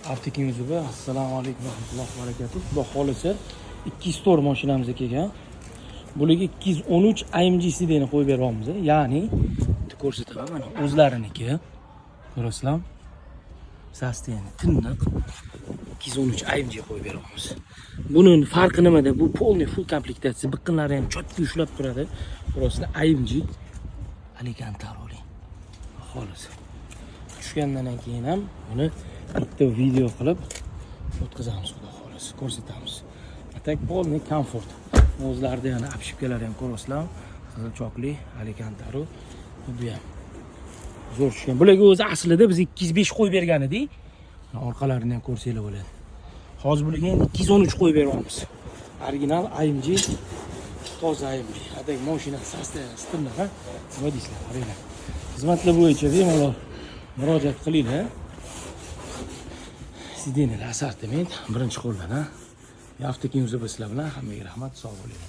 Avtekin uzubi, assalomu alaykum va rahmatullohi va barakatuh. Xudo xolisa 204 mashinamizga kelgan. Bularga 213 AMG sideni qo'yib beryapmiz. Ya'ni ko'rsataman, mana o'zlariniki. Ko'rasizlar? Sasteni tiniq 213 AMG qo'yib beryapmiz. Buning farqi nimada? Bu полный full komplektatsiya. Biqinlari ham chotki ushlab turadi. Ko'rasizlar? AMG Alcantara. Xolos. Tushgandan keyin ham buni bitta video qilib o'tkazamiz, xudo xolos, ko'rsatamiz. Atak polni komfort. O'zlarida yana apshipkalari ham ko'rasizlar. Qizil chokli Alcantara. Bu ham zo'r tushgan. Bularga o'zi aslida biz 205 qo'yib bergan edik. Orqalarini ham ko'rsanglar bo'ladi. Hozir bularga endi 213 qo'yib beryapmiz. Original AMG, toza AMG. Atak mashina sastinlar, ha? Nima deysizlar? Qaranglar. Xizmatlar bo'yicha bemalol murojaat qilinglar. Sidenlar assortiment birinchi qo'ldan, ha. Avtekin uzubi sizlar bilan hammaga rahmat, sog' bo'ling.